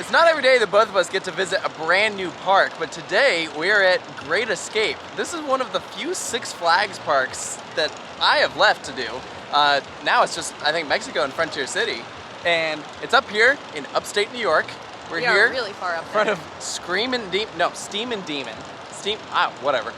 It's not every day that both of us get to visit a brand new park, but today we're at Great Escape. This is one of the few Six Flags parks that I have left to do. Now it's just, I think, Mexico and Frontier City. And it's up here in upstate New York. We're here really far up in front of Steam and Demon. Whatever.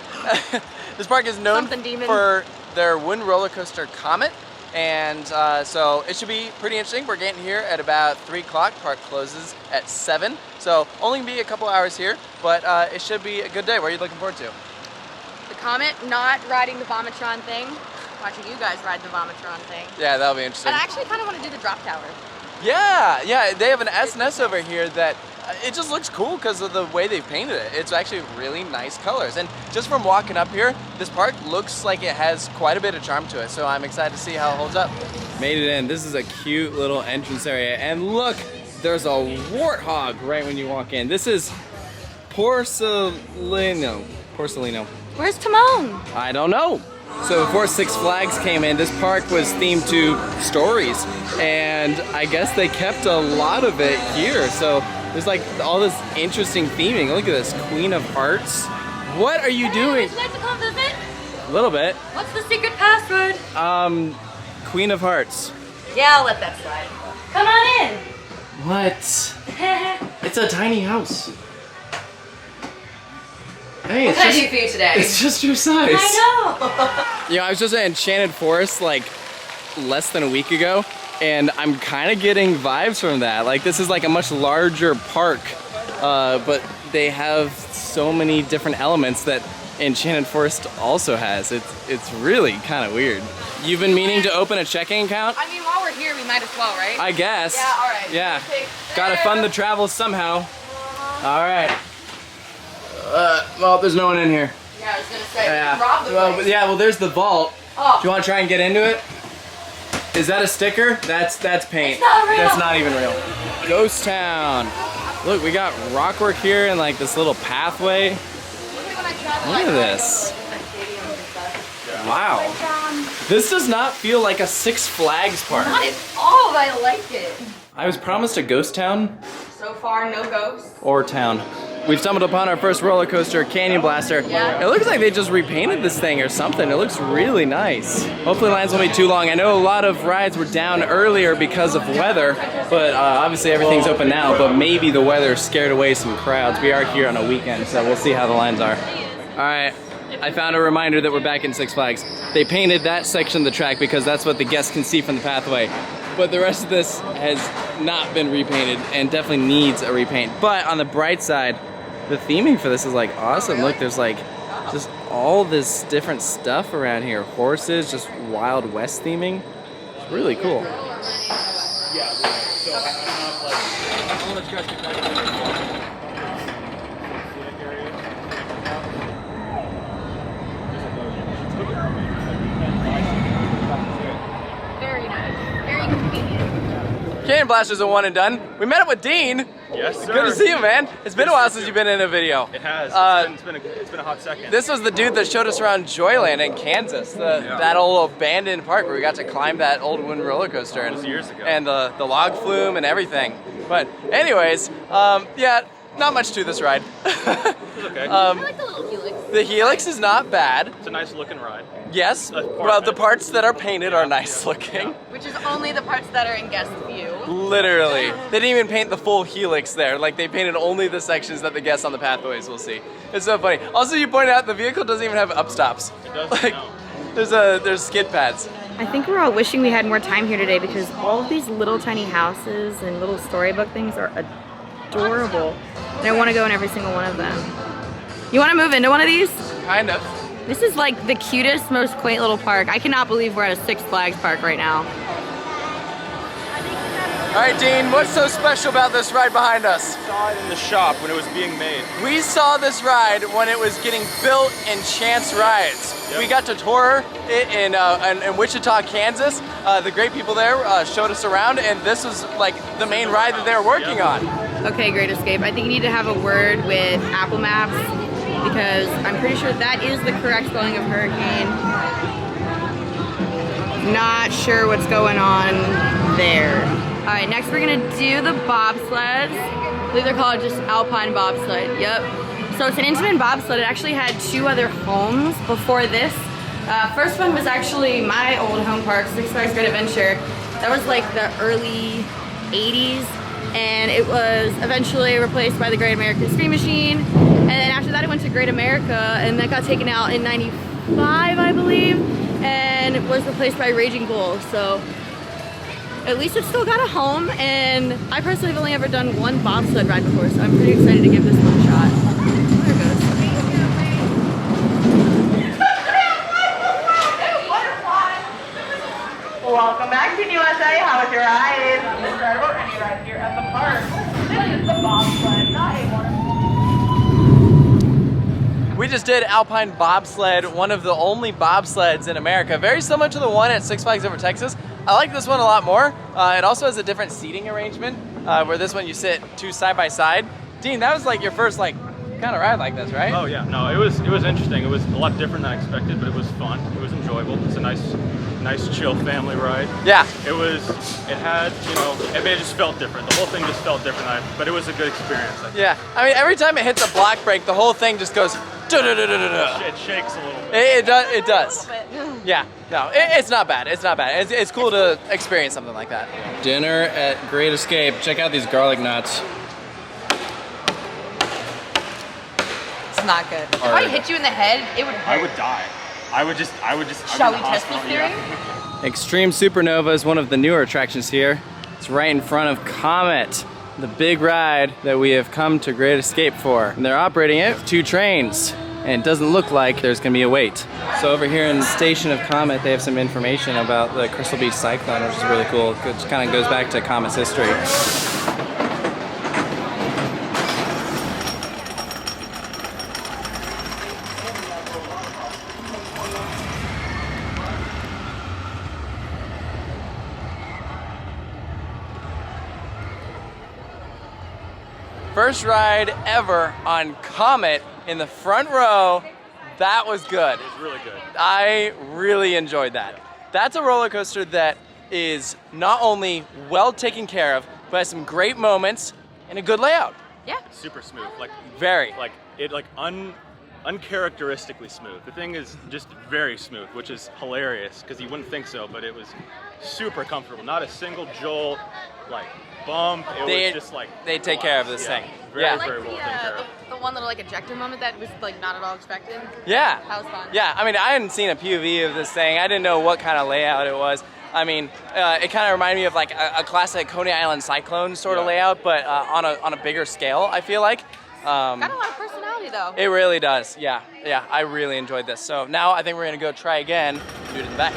This park is known for their wind roller coaster Comet. And so it should be pretty interesting. We're getting here at about 3 o'clock. Park closes at 7. So only gonna be a couple hours here, but it should be a good day. What are you looking forward to? The Comet, not riding the Vomitron thing. Watching you guys ride the Vomitron thing. Yeah, that'll be interesting. And I actually kind of want to do the drop tower. Yeah, they have an S&S over here that it just looks cool because of the way they've painted it. It's actually really nice colors. And just from walking up here, this park looks like it has quite a bit of charm to it. So I'm excited to see how it holds up. Made it in. This is a cute little entrance area. And look, there's a warthog right when you walk in. This is Porcelino. Where's Timon? I don't know. So before Six Flags came in, this park was themed to stories. And I guess they kept a lot of it here. So there's like all this interesting theming. Look at this, Queen of Hearts. What are you doing? Would you like to come visit? A little bit. What's the secret password? Queen of Hearts. Yeah, I'll let that slide. Come on in. What? It's a tiny house. Hey, what can I do for you today? It's just your size. I know. You know, I was just at Enchanted Forest like less than a week ago, and I'm kind of getting vibes from that. Like, this is like a much larger park, but they have so many different elements that Enchanted Forest also has. It's really kind of weird. You've been meaning to open a checking account? I mean, while we're here, we might as well, right? I guess. Yeah, all right. Yeah. Gotta fund the travel somehow. All right. Well, there's no one in here. Yeah, I was gonna say, rob the place. Well, there's the vault. Oh. Do you want to try and get into it? Is that a sticker? That's paint. It's not real. That's not even real. Ghost Town. Look, we got rock work here and like this little pathway. Look at this. Wow. This does not feel like a Six Flags park. Not at all, but I like it. I was promised a ghost town. So far, no ghosts. Or town. We've stumbled upon our first roller coaster, Canyon Blaster. Yeah. It looks like they just repainted this thing or something. It looks really nice. Hopefully lines won't be too long. I know a lot of rides were down earlier because of weather, but obviously everything's open now, but maybe the weather scared away some crowds. We are here on a weekend, so we'll see how the lines are. All right, I found a reminder that we're back in Six Flags. They painted that section of the track because that's what the guests can see from the pathway. But the rest of this has not been repainted and definitely needs a repaint. But on the bright side, the theming for this is like awesome. Look, there's like just all this different stuff around here. Horses, just Wild West theming. It's really cool. Very nice. Very convenient. Canyon Blaster's a one and done. We met up with Dean. Yes, sir. Good to see you, man. It's been a while since you've been in a video. It has. It's been a hot second. This was the dude that showed us around Joyland in Kansas, that old abandoned park where we got to climb that old wooden roller coaster. That was years ago. And the log flume and everything. But anyways, yeah, not much to this ride. It's okay. I like the little helix. The helix is not bad. It's a nice looking ride. Yes, well, the parts that are painted are nice looking. Which is only the parts that are in guest view. Literally. They didn't even paint the full helix there. Like, they painted only the sections that the guests on the pathways will see. It's so funny. Also, you pointed out the vehicle doesn't even have upstops. It doesn't, like, no. There's skid pads. I think we're all wishing we had more time here today because all of these little tiny houses and little storybook things are adorable. And I want to go in every single one of them. You want to move into one of these? Kind of. This is like the cutest, most quaint little park. I cannot believe we're at a Six Flags park right now. All right, Dean, what's so special about this ride behind us? I saw it in the shop when it was being made. We saw this ride when it was getting built in Chance Rides. Yep. We got to tour it in Wichita, Kansas. The great people there showed us around, and this was like the main ride that they were working on. Okay, Great Escape. I think you need to have a word with Apple Maps because I'm pretty sure that is the correct spelling of hurricane. Not sure what's going on there. All right, next we're gonna do the bobsleds. believe they're called just Alpine Bobsled. Yep. So it's an Intamin bobsled. It actually had 2 other homes before this. First one was actually my old home park, Six Flags Great Adventure. That was like the early 80s, and it was eventually replaced by the Great American Screen Machine. And then after that, it went to Great America, and that got taken out in '95, I believe, and it was replaced by Raging Bull. So at least it's still got a home, and I personally have only ever done 1 bobsled ride before, so I'm pretty excited to give this one a shot. There it goes. Welcome back to USA. How was your ride? It's incredible. Any ride here at the park. This is the bobsled, not a water. We just did Alpine Bobsled, one of the only bobsleds in America. Very similar to the one at Six Flags Over Texas. I like this one a lot more. It also has a different seating arrangement, where this one you sit 2 side by side. Dean, that was like your first like kind of ride like this, right? Oh yeah, no, it was interesting. It was a lot different than I expected, but it was fun. It was enjoyable. It's a nice chill family ride. Yeah. It had, you know, I mean, it just felt different. The whole thing just felt different, but it was a good experience. I think. Yeah. I mean, every time it hits a block break, the whole thing just goes. It shakes a little bit. It does. Yeah. No, it's not bad. It's not bad. It's cool to experience something like that. Dinner at Great Escape. Check out these garlic nuts. It's not good. If I hit you in the head, it would hurt. I would die. I would just. Shall we test this theory? Extreme Supernova is one of the newer attractions here. It's right in front of Comet, the big ride that we have come to Great Escape for. And they're operating it with 2 trains, and it doesn't look like there's gonna be a wait. So over here in the station of Comet, they have some information about the Crystal Beach Cyclone, which is really cool. It kind of goes back to Comet's history. First ride ever on Comet in the front row. That was good. It was really good. I really enjoyed that. That's a roller coaster that is not only well taken care of, but has some great moments and a good layout. Yeah. Super smooth. Like Very. Uncharacteristically smooth. The thing is just very smooth, which is hilarious because you wouldn't think so, but it was super comfortable. Not a single jolt, like bump. It was just like they take care of this thing. Very, Yeah. very well taken care of. The one little like ejector moment that was like not at all expected. Yeah. That was fun. Yeah, I mean, I hadn't seen a POV of this thing. I didn't know what kind of layout it was. I mean, it kind of reminded me of like a classic Coney Island Cyclone sort of layout, but on a bigger scale, I feel like. Got a lot of personality though. It really does, yeah. Yeah, I really enjoyed this. So now I think we're gonna go try again, do it in the back.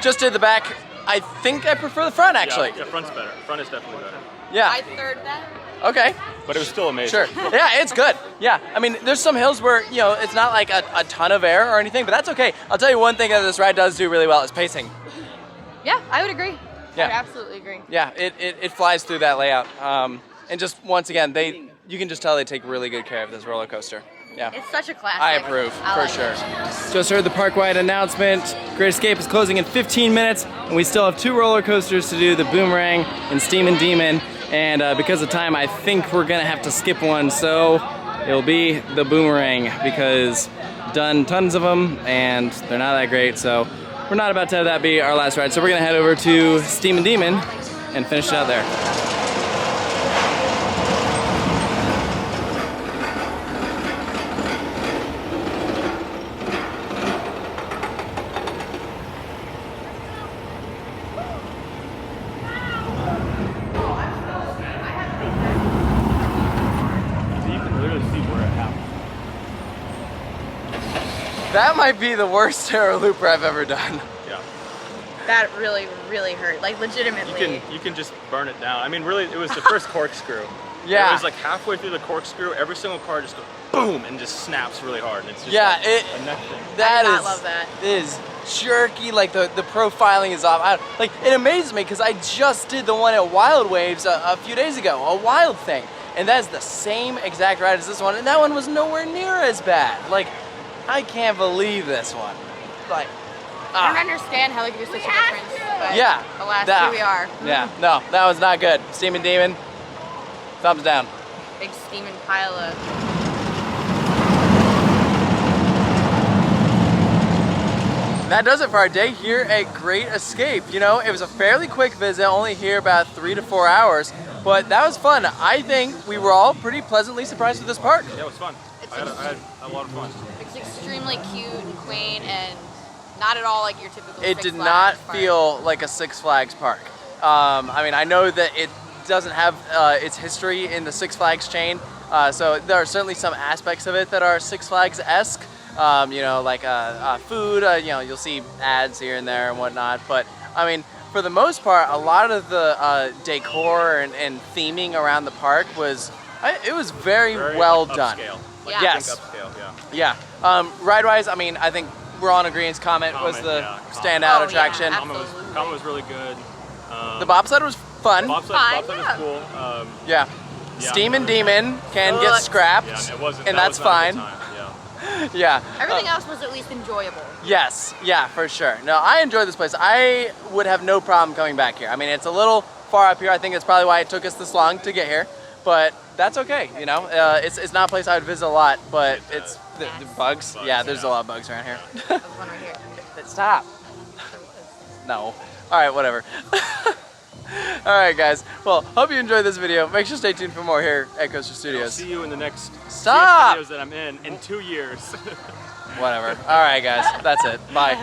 Just did the back. I think I prefer the front, actually. Yeah, front's better. Front is definitely better. Yeah. I third that. Okay. But it was still amazing. Sure. Yeah, it's good. Yeah. I mean, there's some hills where, you know, it's not like a ton of air or anything, but that's okay. I'll tell you one thing that this ride does do really well is pacing. Yeah, I would agree. Yeah. I would absolutely agree. Yeah, it flies through that layout. And just once again, you can just tell they take really good care of this roller coaster. Yeah. It's such a classic. I approve, I for like sure. it. Just heard the park-wide announcement. Great Escape is closing in 15 minutes, and we still have 2 roller coasters to do, the Boomerang and Steamin' Demon. And because of time, I think we're gonna have to skip one, so it'll be the Boomerang, because done tons of them, and they're not that great, so we're not about to have that be our last ride. So we're gonna head over to Steamin' Demon and finish it out there. That might be the worst arrow looper I've ever done. Yeah. That really, really hurt. Like legitimately. You can just burn it down. I mean, really, it was the first corkscrew. Yeah. It was like halfway through the corkscrew, every single car just goes boom and just snaps really hard. And it's just Yeah, like a neck thing. That I did not is, love that. is jerky, like the profiling is off. Like, it amazes me because I just did the one at Wild Waves a few days ago, a wild thing. And that's the same exact ride as this one, and that one was nowhere near as bad. Like, I can't believe this one. Like, I don't understand how they can do such a difference, but yeah, alas, here we are. Yeah, no, that was not good. Steaming Demon, thumbs down. Big steaming pile of... That does it for our day here at Great Escape. You know, it was a fairly quick visit, only here about 3 to 4 hours, but that was fun. I think we were all pretty pleasantly surprised with this park. Yeah, it was fun. I had a lot of fun. It's extremely cute and quaint and not at all like your typical It Six did Flags not park. feel like a Six Flags park. I mean, I know that it doesn't have its history in the Six Flags chain, so there are certainly some aspects of it that are Six Flags-esque. You know, like food, you know, you'll see ads here and there and whatnot, but I mean, for the most part, a lot of the decor and theming around the park was, it was very well done. Upscale. Like, Yeah. Yes. Upscale, yeah. Yeah. Ride-wise, I mean, I think we're all in agreement. Comet was the standout Oh, attraction. yeah. Comet was really good. The bobsled was fun. Bobsled Fine, was cool. Yeah. Yeah. Steamin' Demon can get scrapped, Yeah, it wasn't, and that that's was not a fine. good time, yeah. Yeah. Everything else was at least enjoyable. Yes, yeah, for sure. No, I enjoy this place. I would have no problem coming back here. I mean, it's a little far up here. I think that's probably why it took us this long to get here, but that's okay, you know? It's not a place I would visit a lot, but it's the bugs. Yeah, there's a lot of bugs around here. There's one right here. Stop. No. All right, whatever. All right, guys. Well, hope you enjoyed this video. Make sure to stay tuned for more here at Coaster I'll Studios. see you in the next Stop! videos that I'm in 2 years. Whatever. All right, guys. That's it. Bye.